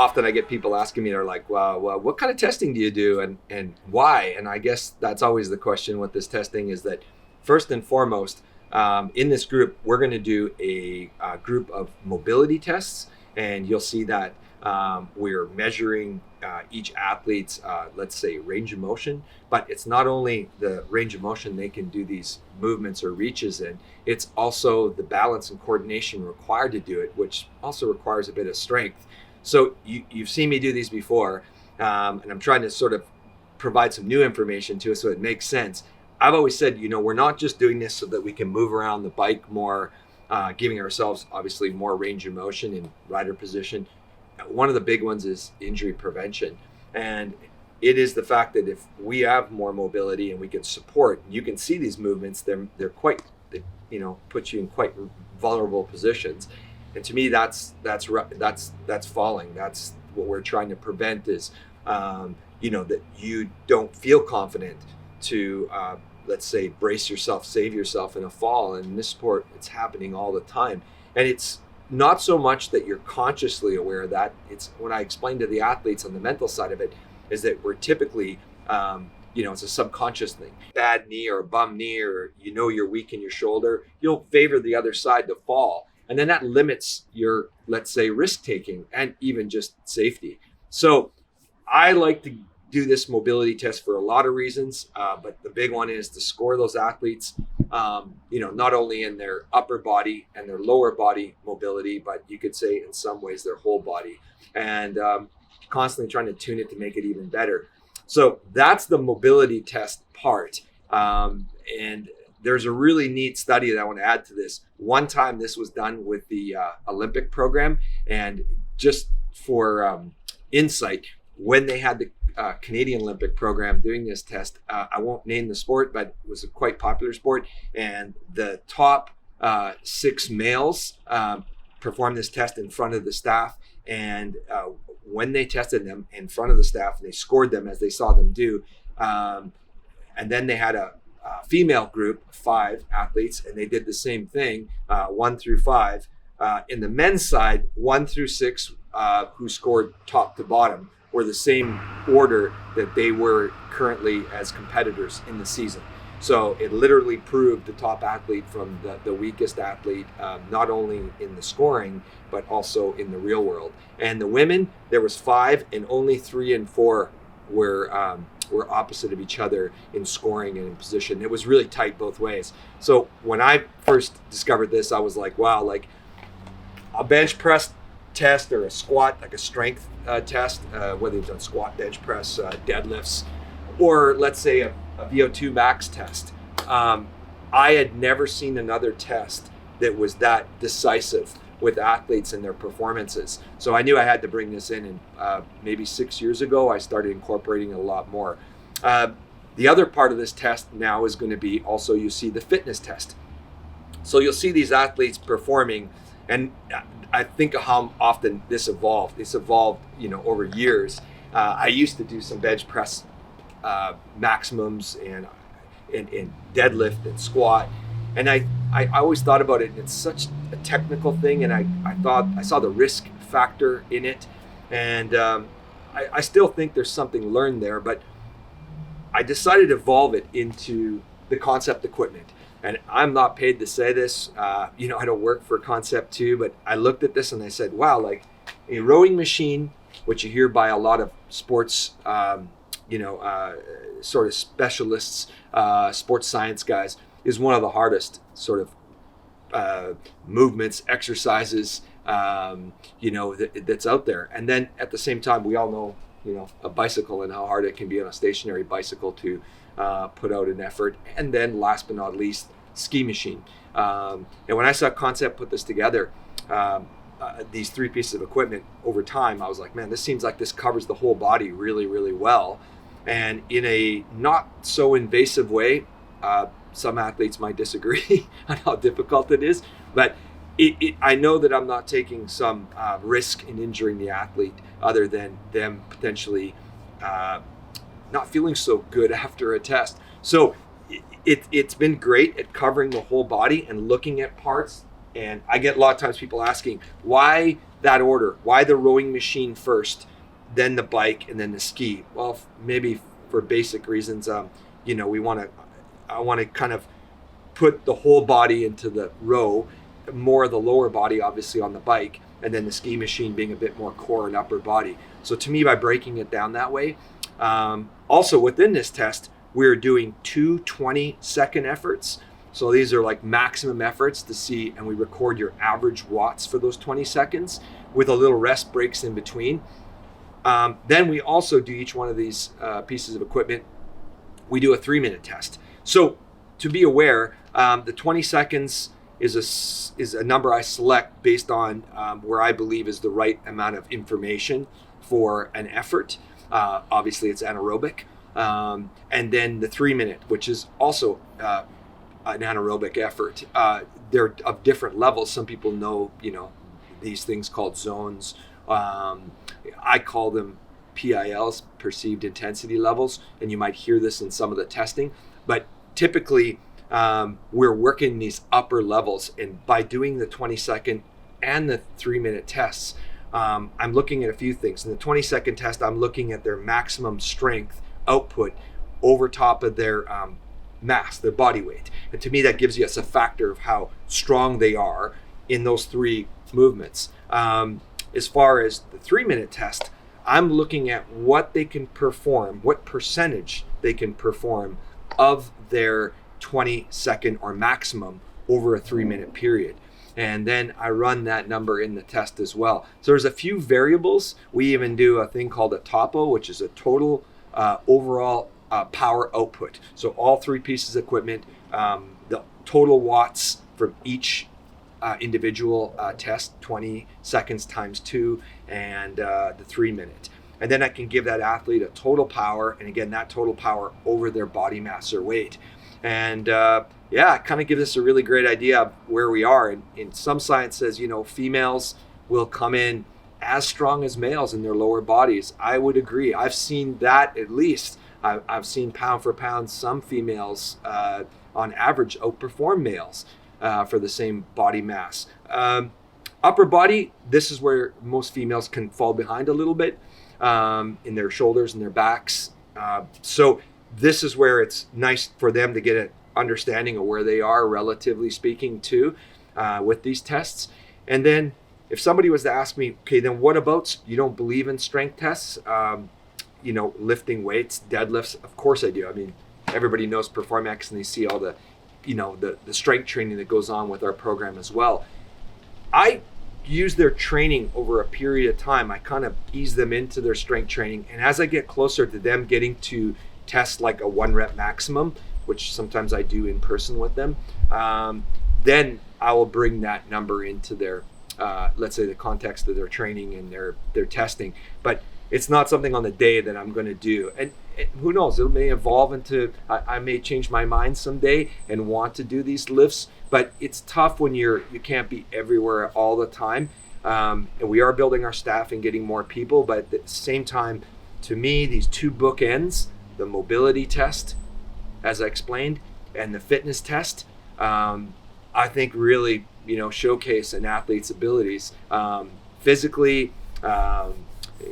often I get people asking me, they're like, well, what kind of testing do you do and why? And I guess that's always the question with this testing is that first and foremost, in this group, we're going to do a group of mobility tests, and you'll see that we're measuring each athlete's, let's say, range of motion. But it's not only the range of motion they can do these movements or reaches in, it's also the balance and coordination required to do it, which also requires a bit of strength. So you've seen me do these before, and I'm trying to sort of provide some new information to it so it makes sense. I've always said, we're not just doing this so that we can move around the bike more, giving ourselves obviously more range of motion in rider position. One of the big ones is injury prevention. And it is the fact that if we have more mobility and we can support, you can see these movements, they're quite, they put you in quite vulnerable positions. And to me, that's falling. That's what we're trying to prevent is, that you don't feel confident to, let's say, brace yourself, save yourself in a fall. And in this sport, it's happening all the time. And it's not so much that you're consciously aware of that. It's when I explain to the athletes on the mental side of it, is that we're typically, it's a subconscious thing. Bad knee or a bum knee, or you're weak in your shoulder, you'll favor the other side to fall. And then that limits your, let's say, risk taking and even just safety. So I like to do this mobility test for a lot of reasons, but the big one is to score those athletes, not only in their upper body and their lower body mobility, but you could say in some ways their whole body, and constantly trying to tune it to make it even better. So that's the mobility test part. And there's a really neat study that I want to add to this. One time this was done with the Olympic program, and just for insight, when they had the Canadian Olympic program doing this test, I won't name the sport, but it was a quite popular sport, and the top 6 males performed this test in front of the staff, and when they tested them in front of the staff, they scored them as they saw them do, and then they had a female group of 5 athletes, and they did the same thing, 1 through 5. In the men's side, 1 through 6, who scored top to bottom, were the same order that they were currently as competitors in the season. So it literally proved the top athlete from the weakest athlete, not only in the scoring, but also in the real world. And the women, there was 5, and only 3 and 4 were opposite of each other in scoring and in position. It was really tight both ways. So when I first discovered this, I was like, wow, like a bench press test or a squat, like a strength test, whether you've done squat, bench press, deadlifts, or let's say a VO2 max test. I had never seen another test that was that decisive with athletes and their performances. So I knew I had to bring this in, and maybe 6 years ago, I started incorporating it a lot more. The other part of this test now is going to be also, you see the fitness test. So you'll see these athletes performing, and I think of how often this evolved. It's evolved, over years. I used to do some bench press maximums and deadlift and squat, and I always thought about it, and it's such a technical thing, and I thought I saw the risk factor in it, and I still think there's something learned there, but I decided to evolve it into the Concept equipment. And I'm not paid to say this, I don't work for Concept 2, but I looked at this and I said, wow, like a rowing machine, which you hear by a lot of sports, sort of specialists, sports science guys, is one of the hardest sort of movements, exercises, that's out there. And then at the same time, we all know, a bicycle and how hard it can be on a stationary bicycle to put out an effort. And then last but not least, ski machine. And when I saw Concept put this together, these 3 pieces of equipment over time, I was like, man, this seems like this covers the whole body really, really well. And in a not so invasive way, some athletes might disagree on how difficult it is, but I know that I'm not taking some risk in injuring the athlete other than them potentially not feeling so good after a test. So it's been great at covering the whole body and looking at parts. And I get a lot of times people asking, why that order? Why the rowing machine first, then the bike, and then the ski? Well, maybe for basic reasons. I want to kind of put the whole body into the row, more of the lower body obviously on the bike, and then the ski machine being a bit more core and upper body. So to me, by breaking it down that way, also within this test, we're doing 2 20-second efforts. So these are like maximum efforts to see, and we record your average watts for those 20 seconds with a little rest breaks in between. Then we also do each one of these pieces of equipment. We do a 3-minute test. So to be aware, the 20 seconds is a number I select based on where I believe is the right amount of information for an effort. Obviously, it's anaerobic. And then the 3-minute, which is also an anaerobic effort. They're of different levels. Some people know, these things called zones. I call them PILs, perceived intensity levels, and you might hear this in some of the testing. But typically, we're working these upper levels, and by doing the 20-second and the 3-minute tests, I'm looking at a few things. In the 20-second test, I'm looking at their maximum strength output over top of their mass, their body weight. And to me, that gives us a factor of how strong they are in those 3 movements. As far as the 3-minute test, I'm looking at what they can perform, what percentage they can perform of their 20-second or maximum over a 3-minute period. And then I run that number in the test as well. So there's a few variables. We even do a thing called a TOPO, which is a total overall power output. So all 3 pieces of equipment, the total watts from each individual test, 20 seconds times 2, and the 3-minute. And then I can give that athlete a total power, and again, that total power over their body mass or weight. And it kind of gives us a really great idea of where we are. And some science says, females will come in as strong as males in their lower bodies. I would agree. I've seen that at least. I've seen pound for pound, some females on average outperform males for the same body mass. Upper body, this is where most females can fall behind a little bit in their shoulders and their backs. So this is where it's nice for them to get an understanding of where they are, relatively speaking, too, with these tests. And then if somebody was to ask me, okay, then what about, you don't believe in strength tests? Lifting weights, deadlifts, of course I do. I mean, everybody knows PerformX, and they see all the strength training that goes on with our program as well. I use their training over a period of time. I kind of ease them into their strength training. And as I get closer to them getting to test like a 1 rep maximum, which sometimes I do in person with them, then I will bring that number into their, let's say, the context of their training and their testing. But it's not something on the day that I'm going to do. And who knows, it may evolve into, I may change my mind someday and want to do these lifts, but it's tough when you can't be everywhere all the time. And we are building our staff and getting more people, but at the same time, to me, these 2 bookends, the mobility test, as I explained, and the fitness test, I think really, showcase an athlete's abilities, physically,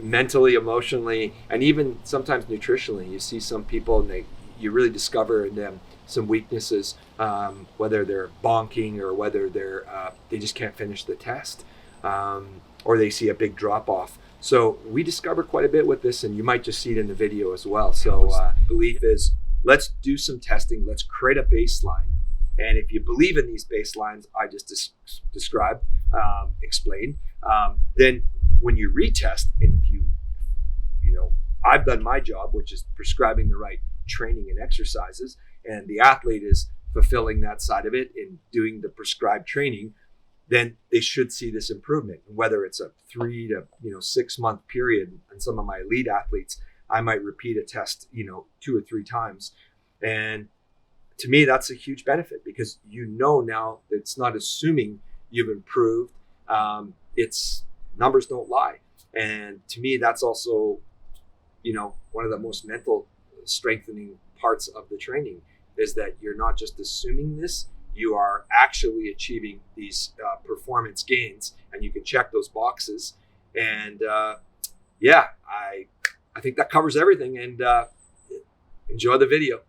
mentally, emotionally, and even sometimes nutritionally. You see some people and you really discover in them some weaknesses, whether they're bonking or whether they just can't finish the test, or they see a big drop off. So we discover quite a bit with this, and you might just see it in the video as well. So belief is, let's do some testing, let's create a baseline. And if you believe in these baselines I just described, explained, then when you retest, and if I've done my job, which is prescribing the right training and exercises, and the athlete is fulfilling that side of it and doing the prescribed training, then they should see this improvement. Whether it's a 3 to 6 month period, and some of my elite athletes, I might repeat a test 2 or 3 times. And to me, that's a huge benefit, because now that it's not assuming you've improved. It's numbers don't lie. And to me, that's also, one of the most mental strengthening parts of the training, is that you're not just assuming this, you are actually achieving these performance gains, and you can check those boxes. And yeah, I think that covers everything. And enjoy the video.